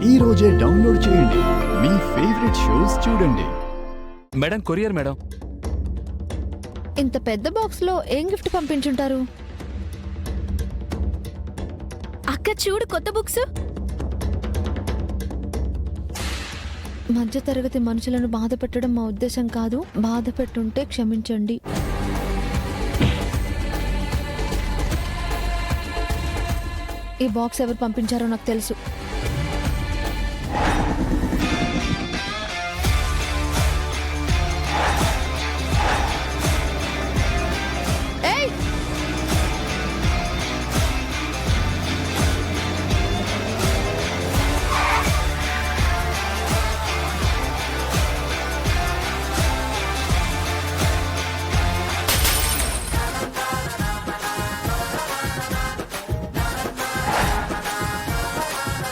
ఈ రోజే డౌన్లోడ్ చేయండి. మీ ఫేవరెట్ షోస్ చూడండి. Madam, courier madam. ఇంత పెద్ద బాక్స్ లో ఏం గిఫ్ట్ పంపించుంటారు? అక్క చూడు, కొత్త బుక్స్. మధ్య తరగతి మనుషులను బాధ పెట్టడం మా ఉద్దేశం కాదు. బాధ పెట్టుంటే క్షమించండి. ఈ బాక్స్ ఎవరు పంపించారో నాకు తెలుసు.